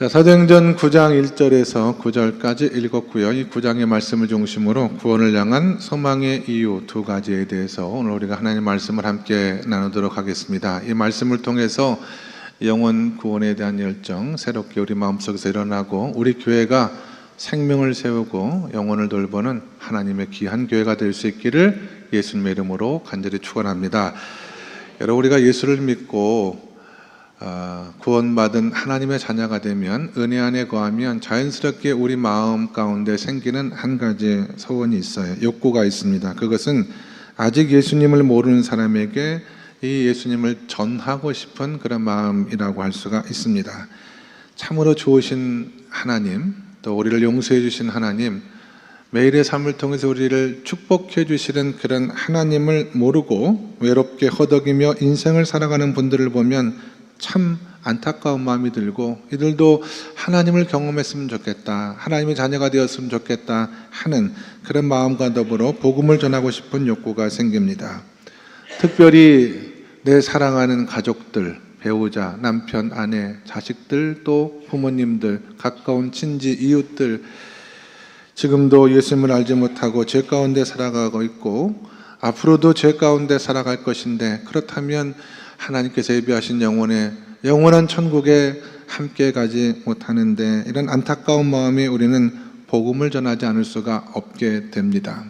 자, 사도행전 9장 1절에서 9절까지 읽었고요. 이 9장의 말씀을 중심으로 구원을 향한 소망의 이유 두 가지에 대해서 오늘 우리가 하나님의 말씀을 함께 나누도록 하겠습니다. 이 말씀을 통해서 영혼 구원에 대한 열정 새롭게 우리 마음속에서 일어나고 우리 교회가 생명을 세우고 영혼을 돌보는 하나님의 귀한 교회가 될 수 있기를 예수님의 이름으로 간절히 축원합니다. 여러분, 우리가 예수를 믿고 구원받은 하나님의 자녀가 되면, 은혜 안에 거하면 자연스럽게 우리 마음 가운데 생기는 한 가지 소원이 있어요. 욕구가 있습니다. 그것은 아직 예수님을 모르는 사람에게 이 예수님을 전하고 싶은 그런 마음이라고 할 수가 있습니다. 참으로 좋으신 하나님, 또 우리를 용서해 주신 하나님, 매일의 삶을 통해서 우리를 축복해 주시는 그런 하나님을 모르고 외롭게 허덕이며 인생을 살아가는 분들을 보면 참 안타까운 마음이 들고, 이들도 하나님을 경험했으면 좋겠다, 하나님의 자녀가 되었으면 좋겠다 하는 그런 마음과 더불어 복음을 전하고 싶은 욕구가 생깁니다. 특별히 내 사랑하는 가족들, 배우자, 남편, 아내, 자식들, 또 부모님들, 가까운 친지, 이웃들, 지금도 예수님을 알지 못하고 죄 가운데 살아가고 있고 앞으로도 죄 가운데 살아갈 것인데, 그렇다면 하나님께서 예비하신 영원한 천국에 함께 가지 못하는데, 이런 안타까운 마음에 우리는 복음을 전하지 않을 수가 없게 됩니다.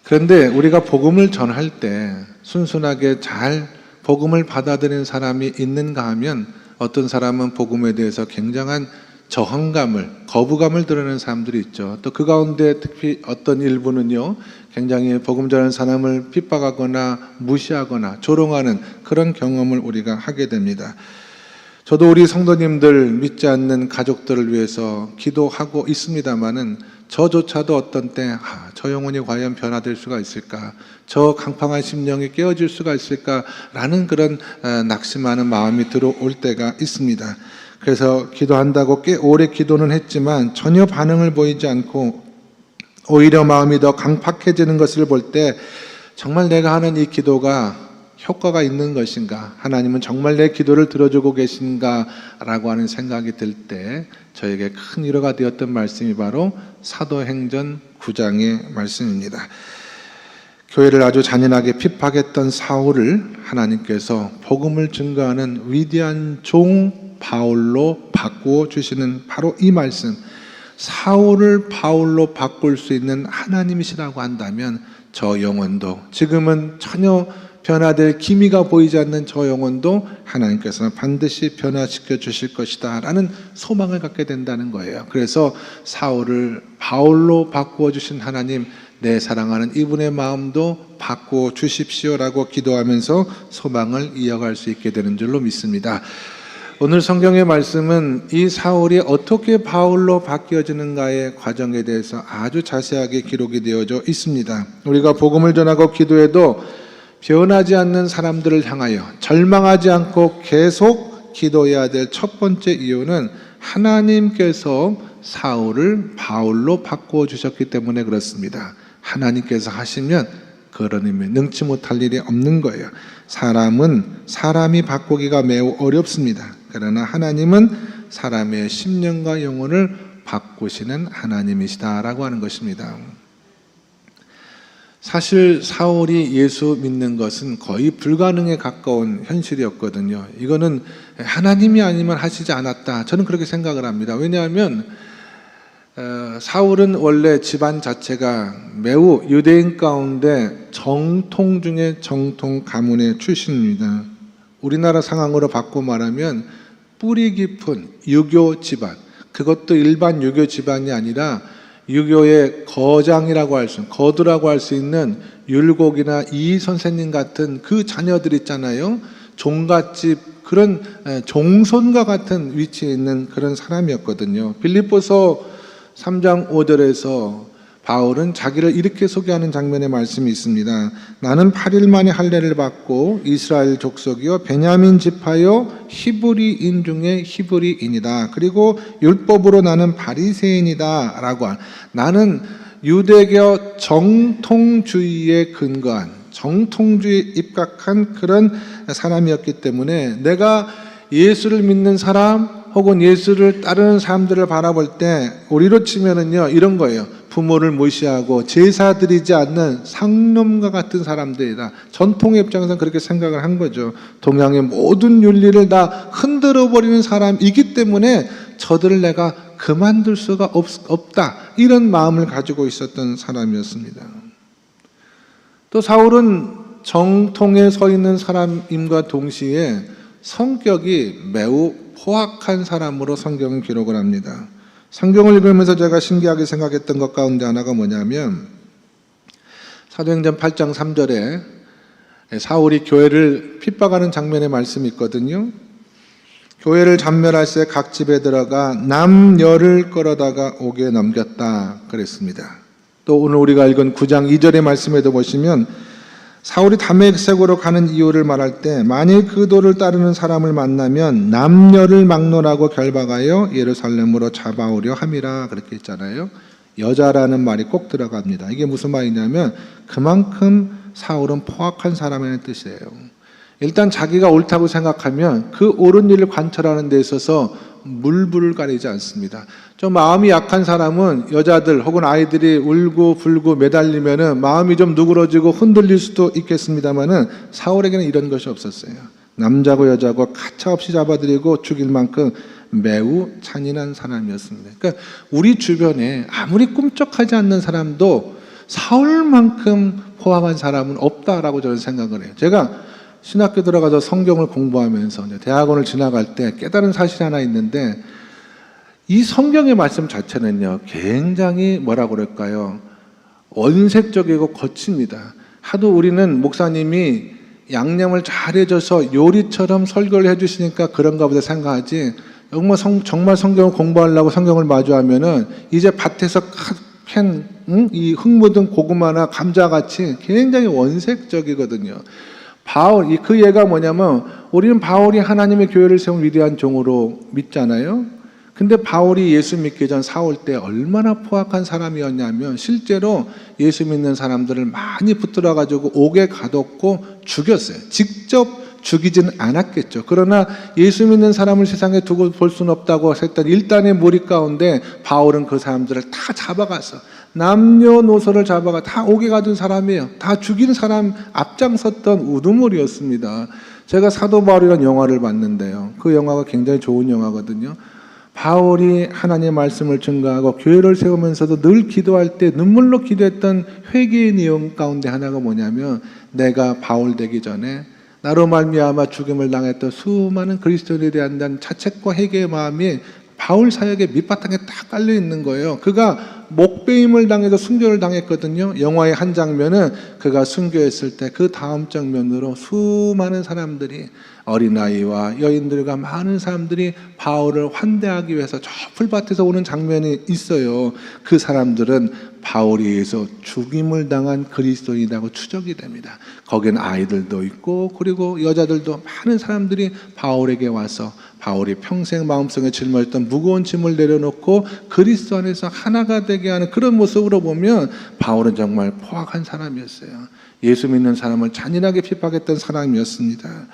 그런데 우리가 복음을 전할 때 순순하게 잘 복음을 받아들이는 사람이 있는가 하면, 어떤 사람은 복음에 대해서 굉장한 저항감을, 거부감을 드러내는 사람들이 있죠. 또 그 가운데 특히 어떤 일부는요, 굉장히 복음 전하는 사람을 핍박하거나 무시하거나 조롱하는 그런 경험을 우리가 하게 됩니다. 저도 우리 성도님들, 믿지 않는 가족들을 위해서 기도하고 있습니다마는, 저조차도 어떤 때 저 영혼이 과연 변화될 수가 있을까, 저 강팍한 심령이 깨어질 수가 있을까라는 그런 낙심하는 마음이 들어올 때가 있습니다. 그래서 기도한다고 꽤 오래 기도는 했지만 전혀 반응을 보이지 않고 오히려 마음이 더 강팍해지는 것을 볼 때, 정말 내가 하는 이 기도가 효과가 있는 것인가, 하나님은 정말 내 기도를 들어주고 계신가 라고 하는 생각이 들 때 저에게 큰 위로가 되었던 말씀이 바로 사도행전 9장의 말씀입니다. 교회를 아주 잔인하게 핍박했던 사울을 하나님께서 복음을 증거하는 위대한 종 바울로 바꾸어 주시는 바로 이 말씀, 사울을 바울로 바꿀 수 있는 하나님이시라고 한다면, 저 영혼도, 지금은 전혀 변화될 기미가 보이지 않는 저 영혼도 하나님께서는 반드시 변화시켜 주실 것이다 라는 소망을 갖게 된다는 거예요. 그래서 사울을 바울로 바꾸어 주신 하나님, 내 사랑하는 이분의 마음도 바꾸어 주십시오라고 기도하면서 소망을 이어갈 수 있게 되는 줄로 믿습니다. 오늘 성경의 말씀은 이 사울이 어떻게 바울로 바뀌어지는가의 과정에 대해서 아주 자세하게 기록이 되어져 있습니다. 우리가 복음을 전하고 기도해도 변하지 않는 사람들을 향하여 절망하지 않고 계속 기도해야 될 첫 번째 이유는 하나님께서 사울을 바울로 바꾸어 주셨기 때문에 그렇습니다. 하나님께서 하시면 그런 의미 능치 못할 일이 없는 거예요. 사람이 바꾸기가 매우 어렵습니다. 그러나 하나님은 사람의 심령과 영혼을 바꾸시는 하나님이시다라고 하는 것입니다. 사실 사울이 예수 믿는 것은 거의 불가능에 가까운 현실이었거든요. 이거는 하나님이 아니면 하시지 않았다, 저는 그렇게 생각을 합니다. 왜냐하면 사울은 원래 집안 자체가 매우 유대인 가운데 정통 중에 정통 가문의 출신입니다. 우리나라 상황으로 바꿔 말하면 뿌리 깊은 유교 집안, 그것도 일반 유교 집안이 아니라 유교의 거장이라고 할 수, 거두라고 할 수 있는 율곡이나 이 선생님 같은 그 자녀들 있잖아요. 종갓집, 그런 종손과 같은 위치에 있는 그런 사람이었거든요. 빌립보서 3장 5절에서 바울은 자기를 이렇게 소개하는 장면의 말씀이 있습니다. 나는 8일 만에 할례를 받고 이스라엘 족속이요 베냐민 지파요 히브리인 중에 히브리인이다. 그리고 율법으로 나는 바리새인이다 라고 나는 유대교 정통주의에 근거한, 정통주의에 입각한 그런 사람이었기 때문에 내가 예수를 믿는 사람 혹은 예수를 따르는 사람들을 바라볼 때 우리로 치면은요 이런 거예요. 부모를 무시하고 제사 드리지 않는 상놈과 같은 사람들이다. 전통의 입장에서는 그렇게 생각을 한 거죠. 동양의 모든 윤리를 다 흔들어 버리는 사람이기 때문에 저들을 내가 그만둘 수가 없다. 이런 마음을 가지고 있었던 사람이었습니다. 또 사울은 정통에 서 있는 사람임과 동시에 성격이 매우 포악한 사람으로 성경은 기록을 합니다. 성경을 읽으면서 제가 신기하게 생각했던 것 가운데 하나가 뭐냐면 사도행전 8장 3절에 사울이 교회를 핍박하는 장면의 말씀이 있거든요. 교회를 잔멸할새 각 집에 들어가 남녀를 끌어다가 옥에 넘겼다 그랬습니다. 또 오늘 우리가 읽은 9장 2절의 말씀에도 보시면 사울이 다메섹으로 가는 이유를 말할 때 만일 그 도를 따르는 사람을 만나면 남녀를 막론하고 결박하여 예루살렘으로 잡아오려 함이라 그렇게 했잖아요. 여자라는 말이 꼭 들어갑니다. 이게 무슨 말이냐면 그만큼 사울은 포악한 사람이라는 뜻이에요. 일단 자기가 옳다고 생각하면 그 옳은 일을 관철하는 데 있어서 물불을 가리지 않습니다. 좀 마음이 약한 사람은 여자들 혹은 아이들이 울고 불고 매달리면은 마음이 좀 누그러지고 흔들릴 수도 있겠습니다만은 사울에게는 이런 것이 없었어요. 남자고 여자고 가차없이 잡아들이고 죽일 만큼 매우 잔인한 사람이었습니다. 그러니까 우리 주변에 아무리 꿈쩍하지 않는 사람도 사울만큼 포함한 사람은 없다라고 저는 생각을 해요. 제가 신학교 들어가서 성경을 공부하면서 대학원을 지나갈 때 깨달은 사실이 하나 있는데 이 성경의 말씀 자체는요 굉장히 뭐라고 그럴까요? 원색적이고 거칩니다. 하도 우리는 목사님이 양념을 잘 해줘서 요리처럼 설교를 해주시니까 그런가 보다 생각하지 정말 성경을 공부하려고 성경을 마주하면은 이제 밭에서 캔 이 흙 묻은 고구마나 감자같이 굉장히 원색적이거든요. 바울, 그 예가 뭐냐면 우리는 바울이 하나님의 교회를 세운 위대한 종으로 믿잖아요. 근데 바울이 예수 믿기 전 사울 때 얼마나 포악한 사람이었냐면 실제로 예수 믿는 사람들을 많이 붙들어 가지고 옥에 가뒀고 죽였어요. 직접 죽이지는 않았겠죠. 그러나 예수 믿는 사람을 세상에 두고 볼 수는 없다고 했던 일단의 무리 가운데 바울은 그 사람들을 다 잡아가서 남녀노소를 잡아가 다 옥에 가둔 사람이에요. 다 죽인 사람 앞장섰던 우두머리였습니다. 제가 사도 바울이라는 영화를 봤는데요. 그 영화가 굉장히 좋은 영화거든요. 바울이 하나님의 말씀을 증거하고 교회를 세우면서도 늘 기도할 때 눈물로 기도했던 회개의 내용 가운데 하나가 뭐냐면 내가 바울 되기 전에 나로 말미암아 죽임을 당했던 수많은 그리스도인에 대한 자책과 회개의 마음이 바울 사역의 밑바탕에 딱 깔려 있는 거예요. 그가 목베임을 당해서 순교를 당했거든요. 영화의 한 장면은 그가 순교했을 때 그 다음 장면으로 수많은 사람들이 어린아이와 여인들과 많은 사람들이 바울을 환대하기 위해서 저 풀밭에서 오는 장면이 있어요. 그 사람들은 바울에 의해서 죽임을 당한 그리스도인이라고 추적이 됩니다. 거기는 아이들도 있고 그리고 여자들도 많은 사람들이 바울에게 와서 바울이 평생 마음속에 짊어졌던 무거운 짐을 내려놓고 그리스도 안에서 하나가 되게 하는 그런 모습으로 보면 바울은 정말 포악한 사람이었어요. 예수 믿는 사람을 잔인하게 핍박했던 사람이었습니다.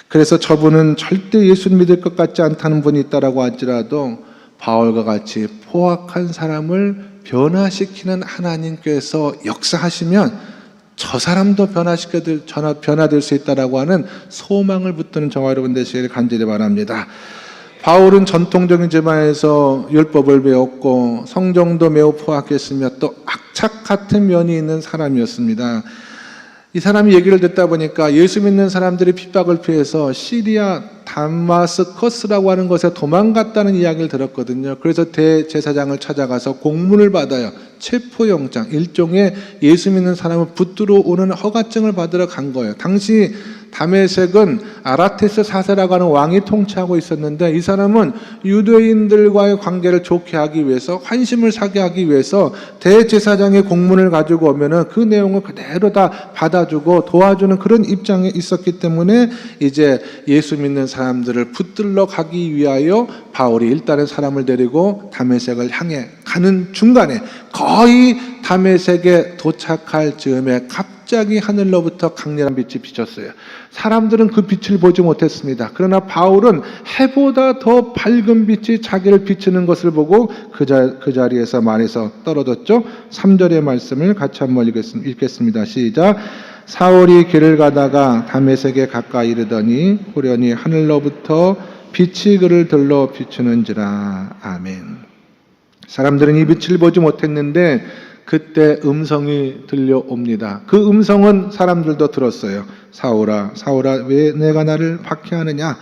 그래서 저분은 절대 예수 믿을 것 같지 않다는 분이 있다라고 할지라도 바울과 같이 포악한 사람을 변화시키는 하나님께서 역사하시면 저 사람도 변화될 수 있다라고 하는 소망을 붙드는 저와 여러분 되시기를 간절히 바랍니다. 바울은 전통적인 집안에서 율법을 배웠고 성정도 매우 포악했으며 또 악착 같은 면이 있는 사람이었습니다. 이 사람이 얘기를 듣다 보니까 예수 믿는 사람들이 핍박을 피해서 시리아 다마스커스라고 하는 곳에 도망갔다는 이야기를 들었거든요. 그래서 대제사장을 찾아가서 공문을 받아요. 체포영장, 일종의 예수 믿는 사람을 붙들어 오는 허가증을 받으러 간 거예요. 당시 다메섹은 아라테스 4세라고 하는 왕이 통치하고 있었는데 이 사람은 유대인들과의 관계를 좋게 하기 위해서 환심을 사게 하기 위해서 대제사장의 공문을 가지고 오면은 그 내용을 그대로 다 받아주고 도와주는 그런 입장에 있었기 때문에 이제 예수 믿는 사람들을 붙들러 가기 위하여 바울이 일단은 사람을 데리고 다메섹을 향해 가는 중간에 거의 다메섹에 도착할 즈음에 갑자기 하늘로부터 강렬한 빛이 비쳤어요. 사람들은 그 빛을 보지 못했습니다. 그러나 바울은 해보다 더 밝은 빛이 자기를 비추는 것을 보고 그 자리에서 말에서 떨어졌죠. 3절의 말씀을 같이 한번 읽겠습니다. 시작. 사울이 길을 가다가 다메섹에 가까이 이르더니 후련히 하늘로부터 빛이 그를 들러 비추는지라. 아멘. 사람들은 이 빛을 보지 못했는데 그때 음성이 들려옵니다. 그 음성은 사람들도 들었어요. 사울아, 사울아, 왜 내가 나를 박해하느냐?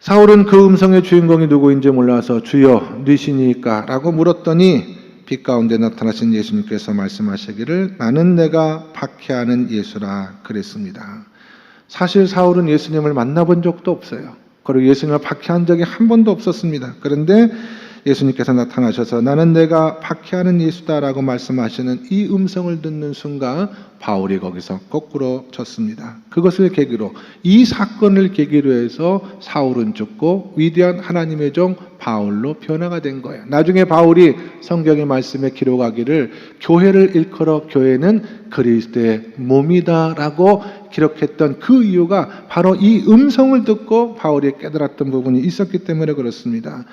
사울은 그 음성의 주인공이 누구인지 몰라서 주여, 누구시니까? 라고 물었더니 빛 가운데 나타나신 예수님께서 말씀하시기를 나는 내가 박해하는 예수라 그랬습니다. 사실 사울은 예수님을 만나본 적도 없어요. 그리고 예수님을 박해한 적이 한 번도 없었습니다. 그런데 예수님께서 나타나셔서 나는 내가 박해하는 예수다라고 말씀하시는 이 음성을 듣는 순간 바울이 거기서 거꾸로 졌습니다. 그것을 계기로, 이 사건을 계기로 해서 사울은 죽고 위대한 하나님의 종 바울로 변화가 된 거예요. 나중에 바울이 성경의 말씀에 기록하기를 교회를 일컬어 교회는 그리스도의 몸이다라고 기록했던 그 이유가 바로 이 음성을 듣고 바울이 깨달았던 부분이 있었기 때문에 그렇습니다.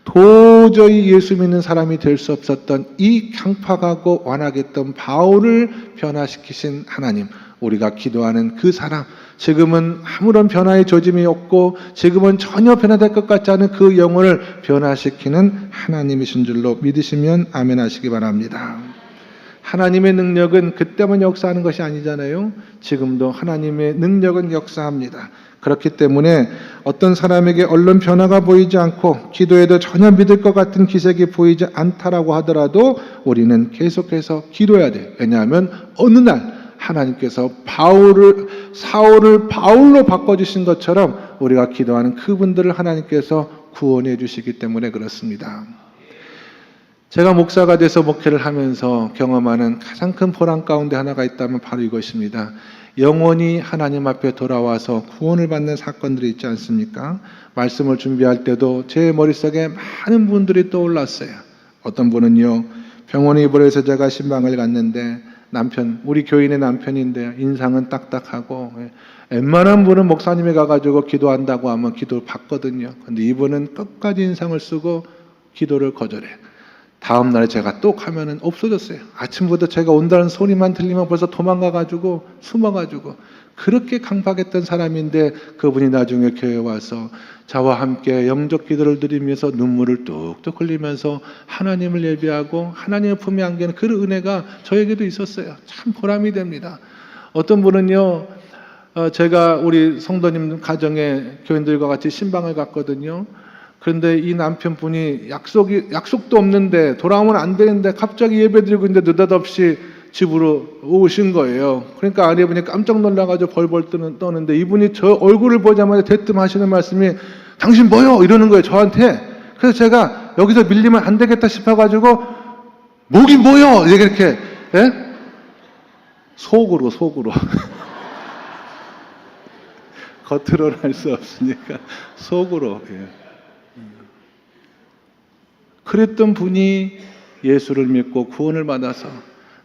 도저히 예수 믿는 사람이 될 수 없었던 이 강팍하고 완악했던 바울을 변화시키신 하나님, 우리가 기도하는 그 사람, 지금은 아무런 변화의 조짐이 없고 지금은 전혀 변화될 것 같지 않은 그 영혼을 변화시키는 하나님이신 줄로 믿으시면 아멘 하시기 바랍니다. 하나님의 능력은 그때만 역사하는 것이 아니잖아요. 지금도 하나님의 능력은 역사합니다. 그렇기 때문에 어떤 사람에게 얼른 변화가 보이지 않고 기도해도 전혀 믿을 것 같은 기색이 보이지 않다라고 하더라도 우리는 계속해서 기도해야 돼요. 왜냐하면 어느 날 하나님께서 사울을 바울로 바꿔주신 것처럼 우리가 기도하는 그분들을 하나님께서 구원해 주시기 때문에 그렇습니다. 제가 목사가 돼서 목회를 하면서 경험하는 가장 큰 보람 가운데 하나가 있다면 바로 이것입니다. 영원히 하나님 앞에 돌아와서 구원을 받는 사건들이 있지 않습니까? 말씀을 준비할 때도 제 머릿속에 많은 분들이 떠올랐어요. 어떤 분은요, 병원에 입원해서 제가 신방을 갔는데 우리 교인의 남편인데 인상은 딱딱하고 웬만한 분은 목사님이 가가지고 기도한다고 하면 기도를 받거든요. 근데 이분은 끝까지 인상을 쓰고 기도를 거절해요. 다음 날에 제가 또 가면은 없어졌어요. 아침부터 제가 온다는 소리만 들리면 벌써 도망가가지고 숨어가지고 그렇게 강박했던 사람인데 그분이 나중에 교회에 와서 저와 함께 영적 기도를 드리면서 눈물을 뚝뚝 흘리면서 하나님을 예배하고 하나님의 품에 안기는 그 은혜가 저에게도 있었어요. 참 보람이 됩니다. 어떤 분은요, 제가 우리 성도님 가정에 교인들과 같이 신방을 갔거든요. 그런데 이 남편분이 약속도 없는데 돌아오면 안 되는데 갑자기 예배드리고 있는데 느닷없이 집으로 오신 거예요. 그러니까 아내분이 깜짝 놀라가지고 벌벌 떠는데 이분이 저 얼굴을 보자마자 대뜸 하시는 말씀이 당신 뭐요? 이러는 거예요, 저한테. 그래서 제가 여기서 밀리면 안 되겠다 싶어가지고 뭐긴 뭐요? 이렇게 속으로 겉으로는 할 수 없으니까 속으로. 그랬던 분이 예수를 믿고 구원을 받아서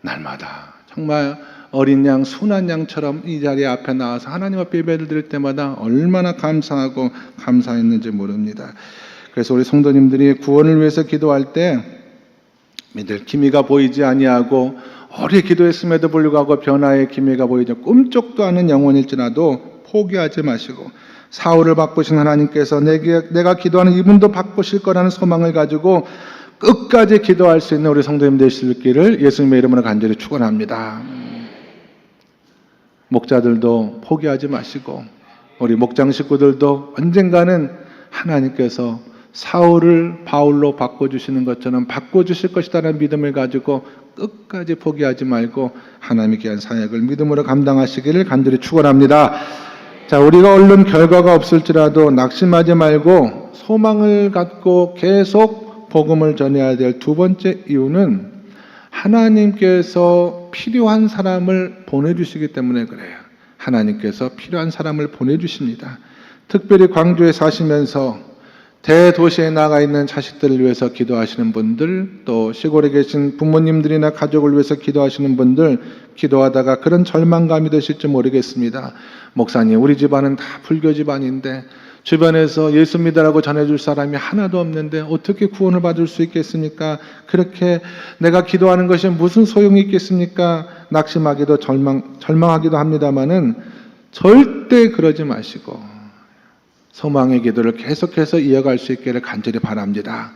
날마다 정말 어린 양, 순한 양처럼 이 자리 앞에 나와서 하나님 앞에 예배를 드릴 때마다 얼마나 감사하고 감사했는지 모릅니다. 그래서 우리 성도님들이 구원을 위해서 기도할 때 믿을 기미가 보이지 아니하고 오래 기도했음에도 불구하고 변화의 기미가 보이지 꿈쩍도 않은 영혼일지라도 포기하지 마시고 사울을 바꾸신 하나님께서 내가 기도하는 이분도 바꾸실 거라는 소망을 가지고 끝까지 기도할 수 있는 우리 성도님 되시기를 예수님의 이름으로 간절히 축원합니다. 목자들도 포기하지 마시고 우리 목장 식구들도 언젠가는 하나님께서 사울을 바울로 바꿔주시는 것처럼 바꿔주실 것이라는 믿음을 가지고 끝까지 포기하지 말고 하나님의 귀한 사역을 믿음으로 감당하시기를 간절히 축원합니다. 자, 우리가 얼른 결과가 없을지라도 낙심하지 말고 소망을 갖고 계속 복음을 전해야 될 두 번째 이유는 하나님께서 필요한 사람을 보내주시기 때문에 그래요. 하나님께서 필요한 사람을 보내주십니다. 특별히 광주에 사시면서 대도시에 나가 있는 자식들을 위해서 기도하시는 분들, 또 시골에 계신 부모님들이나 가족을 위해서 기도하시는 분들, 기도하다가 그런 절망감이 드실지 모르겠습니다. 목사님, 우리 집안은 다 불교 집안인데 주변에서 예수 믿으라고 전해줄 사람이 하나도 없는데 어떻게 구원을 받을 수 있겠습니까? 그렇게 내가 기도하는 것이 무슨 소용이 있겠습니까? 낙심하기도 절망하기도 합니다마는 절대 그러지 마시고 소망의 기도를 계속해서 이어갈 수 있기를 간절히 바랍니다.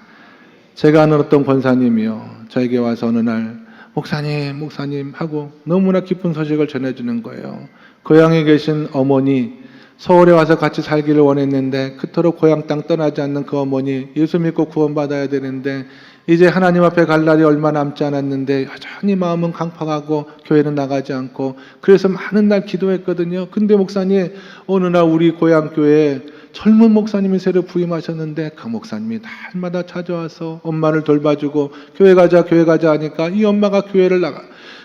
제가 아는 어떤 권사님이요, 저에게 와서 어느 날 목사님 하고 너무나 기쁜 소식을 전해주는 거예요. 고향에 계신 어머니, 서울에 와서 같이 살기를 원했는데 그토록 고향 땅 떠나지 않는 그 어머니, 예수 믿고 구원받아야 되는데 이제 하나님 앞에 갈 날이 얼마 남지 않았는데 여전히 마음은 강팍하고 교회는 나가지 않고, 그래서 많은 날 기도했거든요. 근데 목사님, 어느 날 우리 고향 교회에 젊은 목사님이 새로 부임하셨는데 그 목사님이 날마다 찾아와서 엄마를 돌봐주고 교회 가자 하니까 이 엄마가 교회를 나가,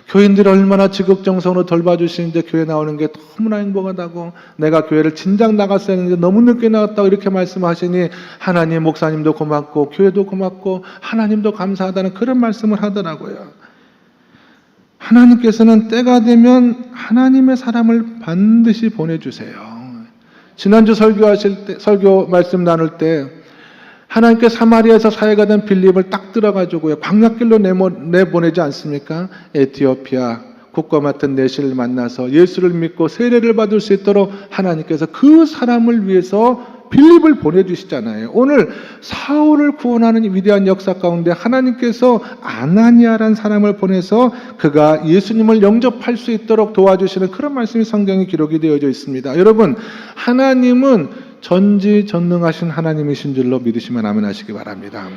교인들이 얼마나 지극정성으로 돌봐주시는데 교회 나오는 게 너무나 행복하다고, 내가 교회를 진작 나갔어야 했는데 너무 늦게 나왔다고 이렇게 말씀하시니 하나님, 목사님도 고맙고 교회도 고맙고 하나님도 감사하다는 그런 말씀을 하더라고요. 하나님께서는 때가 되면 하나님의 사람을 반드시 보내주세요. 지난주 설교 말씀 나눌 때 하나님께 사마리아에서 사회가 된 빌립을 딱 들어가지고요, 광야길로 내보내지 않습니까? 에티오피아 국과 맡은 내시를 만나서 예수를 믿고 세례를 받을 수 있도록 하나님께서 그 사람을 위해서 빌립을 보내주시잖아요. 오늘 사울을 구원하는 위대한 역사 가운데 하나님께서 아나니아라는 사람을 보내서 그가 예수님을 영접할 수 있도록 도와주시는 그런 말씀이 성경에 기록이 되어져 있습니다. 여러분, 하나님은 전지전능하신 하나님이신 줄로 믿으시면 아멘 하시기 바랍니다.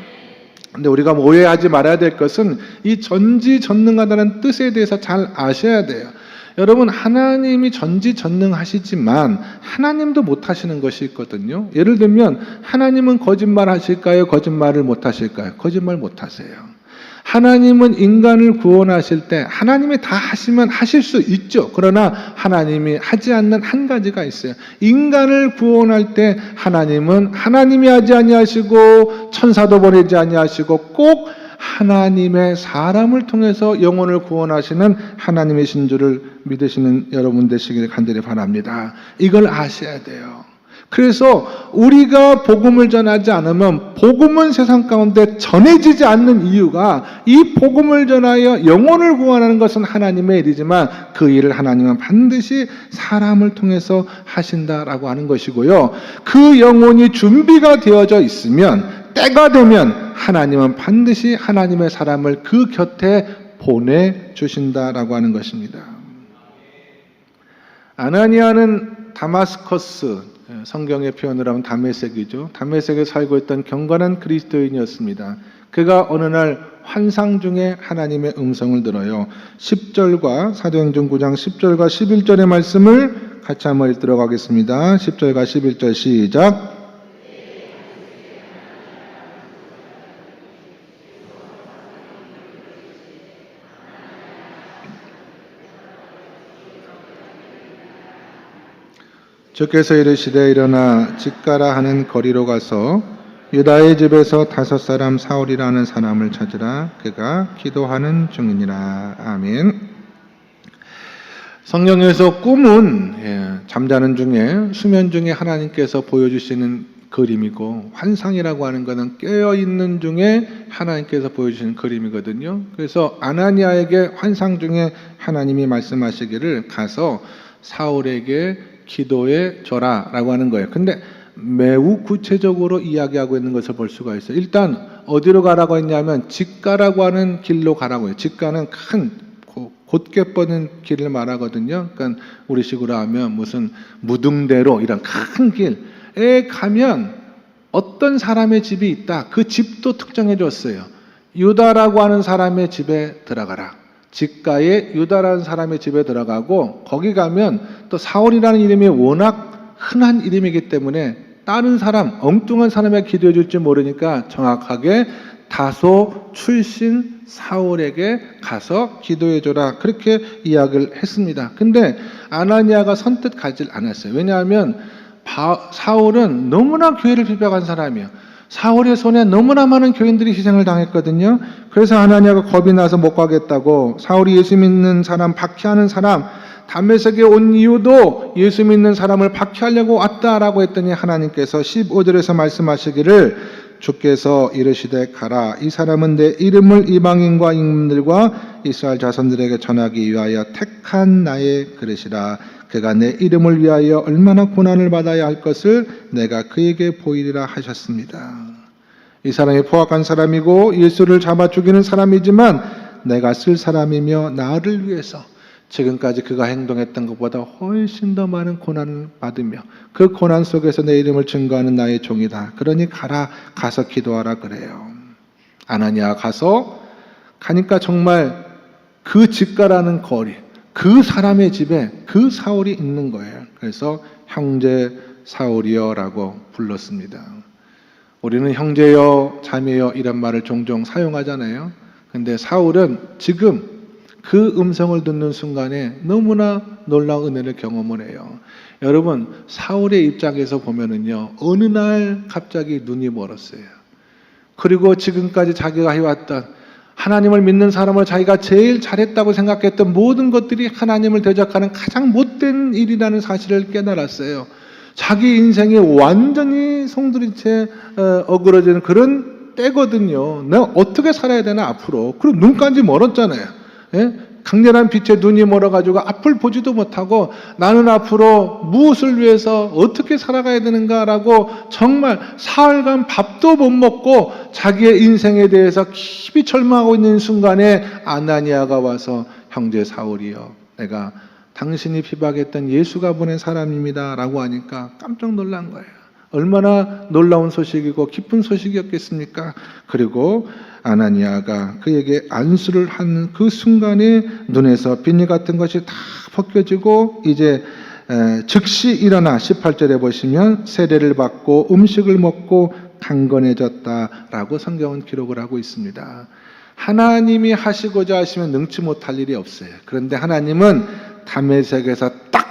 근데 우리가 오해하지 말아야 될 것은 이 전지전능하다는 뜻에 대해서 잘 아셔야 돼요. 여러분, 하나님이 전지전능하시지만 하나님도 못하시는 것이 있거든요. 예를 들면 하나님은 거짓말 하실까요? 거짓말을 못하실까요? 거짓말 못하세요. 하나님은 인간을 구원하실 때 하나님이 다 하시면 하실 수 있죠. 그러나 하나님이 하지 않는 한 가지가 있어요. 인간을 구원할 때 하나님은 하나님이 하지 아니하시고 천사도 보내지 아니하시고 꼭 하나님의 사람을 통해서 영혼을 구원하시는 하나님이신 줄을 믿으시는 여러분 되시길 간절히 바랍니다. 이걸 아셔야 돼요. 그래서 우리가 복음을 전하지 않으면 복음은 세상 가운데 전해지지 않는 이유가, 이 복음을 전하여 영혼을 구원하는 것은 하나님의 일이지만 그 일을 하나님은 반드시 사람을 통해서 하신다라고 하는 것이고요. 그 영혼이 준비가 되어져 있으면 때가 되면 하나님은 반드시 하나님의 사람을 그 곁에 보내주신다라고 하는 것입니다. 아나니아는 다마스커스, 성경의 표현을 하면 다메섹이죠. 다메섹에 살고 있던 경건한 그리스도인이었습니다. 그가 어느 날 환상 중에 하나님의 음성을 들어요. 10절과 사도행전 9장 10절과 11절의 말씀을 같이 한번 읽도록 하겠습니다. 10절과 11절 시작. 주께서 이르시되 일어나 직가라 하는 거리로 가서 유다의 집에서 5사람 사울이라는 사람을 찾으라. 그가 기도하는 중이니라. 아멘. 성경에서 꿈은 잠자는 중에, 수면 중에 하나님께서 보여주시는 그림이고, 환상이라고 하는 것은 깨어있는 중에 하나님께서 보여주시는 그림이거든요. 그래서 아나니아에게 환상 중에 하나님이 말씀하시기를 가서 사울에게 기도해 줘라 라고 하는 거예요. 근데 매우 구체적으로 이야기하고 있는 것을 볼 수가 있어요. 일단 어디로 가라고 했냐면 직가라고 하는 길로 가라고 해요. 직가는 큰 곧게 뻗은 길을 말하거든요. 그러니까 우리식으로 하면 무슨 무등대로 이런 큰 길에 가면 어떤 사람의 집이 있다. 그 집도 특정해 줬어요. 유다라고 하는 사람의 집에 들어가라. 직가에 유다라는 사람의 집에 들어가고, 거기 가면 또 사울이라는 이름이 워낙 흔한 이름이기 때문에 다른 사람, 엉뚱한 사람에게 기도해 줄지 모르니까 정확하게 다소 출신 사울에게 가서 기도해 줘라, 그렇게 이야기를 했습니다. 근데 아나니아가 선뜻 가질 않았어요. 왜냐하면 사울은 너무나 교회를 비박한 사람이에요. 사울의 손에 너무나 많은 교인들이 희생을 당했거든요. 그래서 하나니아가 겁이 나서 못 가겠다고 사울이 예수 믿는 사람, 박해하는 사람, 다메섹에 온 이유도 예수 믿는 사람을 박해하려고 왔다라고 했더니 하나님께서 15절에서 말씀하시기를 주께서 이르시되 가라. 이 사람은 내 이름을 이방인과 임금들과 이스라엘 자손들에게 전하기 위하여 택한 나의 그릇이라. 그가 내 이름을 위하여 얼마나 고난을 받아야 할 것을 내가 그에게 보이리라 하셨습니다. 이 사람이 포악한 사람이고 예수를 잡아 죽이는 사람이지만 내가 쓸 사람이며 나를 위해서 지금까지 그가 행동했던 것보다 훨씬 더 많은 고난을 받으며 그 고난 속에서 내 이름을 증거하는 나의 종이다. 그러니 가라, 가서 기도하라 그래요. 아나니아 가니까 정말 그 집가라는 거리, 그 사람의 집에 그 사울이 있는 거예요. 그래서 형제 사울이여라고 불렀습니다. 우리는 형제여, 자매여 이런 말을 종종 사용하잖아요. 근데 사울은 지금 그 음성을 듣는 순간에 너무나 놀라운 은혜를 경험을 해요. 여러분, 사울의 입장에서 보면은요, 어느 날 갑자기 눈이 멀었어요. 그리고 지금까지 자기가 해왔던 하나님을 믿는 사람을 자기가 제일 잘했다고 생각했던 모든 것들이 하나님을 대적하는 가장 못된 일이라는 사실을 깨달았어요. 자기 인생이 완전히 송두리째 어그러지는 그런 때거든요. 내가 어떻게 살아야 되나 앞으로. 그리고 눈까지 멀었잖아요. 예? 강렬한 빛에 눈이 멀어가지고 앞을 보지도 못하고 나는 앞으로 무엇을 위해서 어떻게 살아가야 되는가라고 정말 사흘간 밥도 못 먹고 자기의 인생에 대해서 깊이 절망하고 있는 순간에 아나니아가 와서 형제 사울이여, 내가 당신이 비박했던 예수가 보낸 사람입니다 라고 하니까 깜짝 놀란 거예요. 얼마나 놀라운 소식이고 기쁜 소식이었겠습니까? 그리고 아나니아가 그에게 안수를 한 그 순간에 눈에서 비늘 같은 것이 다 벗겨지고 이제 즉시 일어나 18절에 보시면 세례를 받고 음식을 먹고 강건해졌다라고 성경은 기록을 하고 있습니다. 하나님이 하시고자 하시면 능치 못할 일이 없어요. 그런데 하나님은 다메섹에서 딱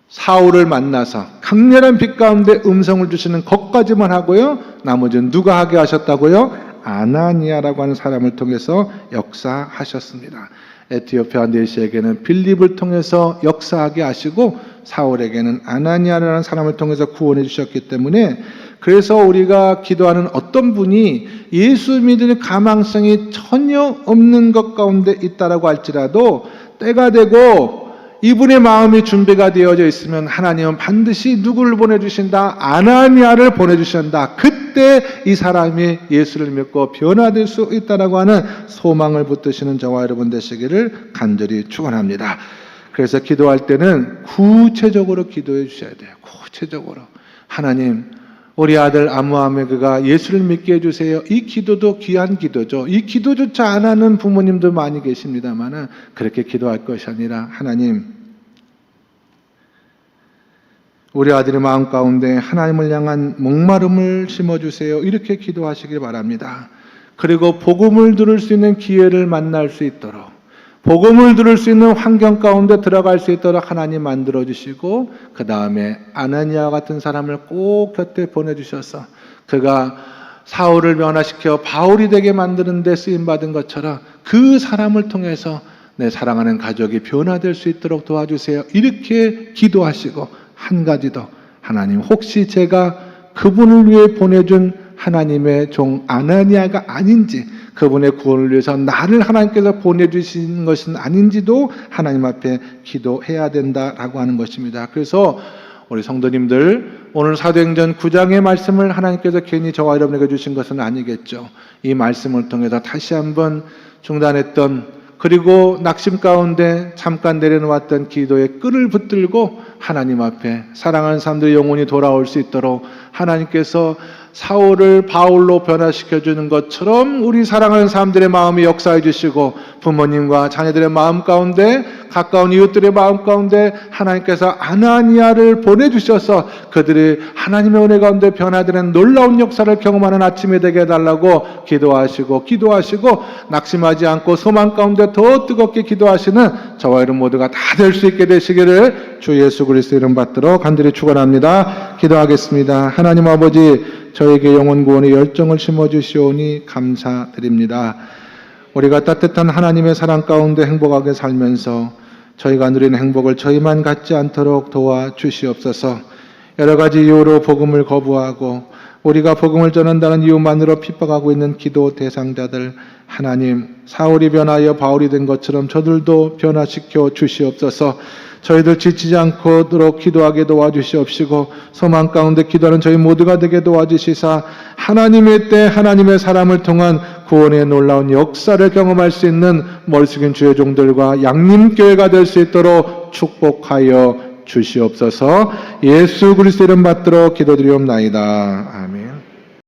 사울을 만나서 강렬한 빛 가운데 음성을 주시는 것까지만 하고요, 나머지는 누가 하게 하셨다고요? 아나니아라고 하는 사람을 통해서 역사하셨습니다. 에티오피아 내시에게는 빌립을 통해서 역사하게 하시고 사울에게는 아나니아라는 사람을 통해서 구원해 주셨기 때문에, 그래서 우리가 기도하는 어떤 분이 예수 믿을 가망성이 전혀 없는 것 가운데 있다라고 할지라도 때가 되고 이분의 마음이 준비가 되어져 있으면 하나님은 반드시 누구를 보내주신다? 아나니아를 보내주신다. 그때 이 사람이 예수를 믿고 변화될 수 있다라고 하는 소망을 붙드시는 저와 여러분 되시기를 간절히 축원합니다. 그래서 기도할 때는 구체적으로 기도해 주셔야 돼요. 구체적으로. 하나님, 우리 아들 아므아메그가 예수를 믿게 해주세요. 이 기도도 귀한 기도죠. 이 기도조차 안 하는 부모님도 많이 계십니다만 그렇게 기도할 것이 아니라, 하나님, 우리 아들의 마음 가운데 하나님을 향한 목마름을 심어주세요. 이렇게 기도하시길 바랍니다. 그리고 복음을 들을 수 있는 기회를 만날 수 있도록, 복음을 들을 수 있는 환경 가운데 들어갈 수 있도록 하나님 만들어주시고, 그 다음에 아나니아 같은 사람을 꼭 곁에 보내주셔서 그가 사울을 변화시켜 바울이 되게 만드는 데 쓰임받은 것처럼 그 사람을 통해서 내 사랑하는 가족이 변화될 수 있도록 도와주세요. 이렇게 기도하시고, 한 가지 더, 하나님, 혹시 제가 그분을 위해 보내준 하나님의 종 아나니아가 아닌지, 그분의 구원을 위해서 나를 하나님께서 보내주신 것은 아닌지도 하나님 앞에 기도해야 된다라고 하는 것입니다. 그래서 우리 성도님들, 오늘 사도행전 9장의 말씀을 하나님께서 괜히 저와 여러분에게 주신 것은 아니겠죠. 이 말씀을 통해서 다시 한번 중단했던, 그리고 낙심 가운데 잠깐 내려놓았던 기도의 끈을 붙들고 하나님 앞에 사랑하는 사람들의 영혼이 돌아올 수 있도록 하나님께서 사울을 바울로 변화시켜주는 것처럼 우리 사랑하는 사람들의 마음이 역사해 주시고, 부모님과 자녀들의 마음 가운데, 가까운 이웃들의 마음 가운데 하나님께서 아나니아를 보내주셔서 그들이 하나님의 은혜 가운데 변화되는 놀라운 역사를 경험하는 아침이 되게 해달라고 기도하시고 낙심하지 않고 소망 가운데 더 뜨겁게 기도하시는 저와 여러분 모두가 다 될 수 있게 되시기를 주 예수 그리스도 이름 받들어 간절히 축원합니다. 기도하겠습니다. 하나님 아버지, 저에게 영혼 구원의 열정을 심어주시오니 감사드립니다. 우리가 따뜻한 하나님의 사랑 가운데 행복하게 살면서 저희가 누리는 행복을 저희만 갖지 않도록 도와주시옵소서. 여러 가지 이유로 복음을 거부하고 우리가 복음을 전한다는 이유만으로 핍박하고 있는 기도 대상자들, 하나님, 사울이 변하여 바울이 된 것처럼 저들도 변화시켜 주시옵소서. 저희들 지치지 않도록 기도하게 도와주시옵시고 소망 가운데 기도하는 저희 모두가 되게 도와주시사 하나님의 때 하나님의 사람을 통한 구원의 놀라운 역사를 경험할 수 있는 머리 숙인 주의 종들과 양림교회가 될 수 있도록 축복하여 주시옵소서. 예수 그리스도 이름 받들어 기도드리옵나이다. 아멘.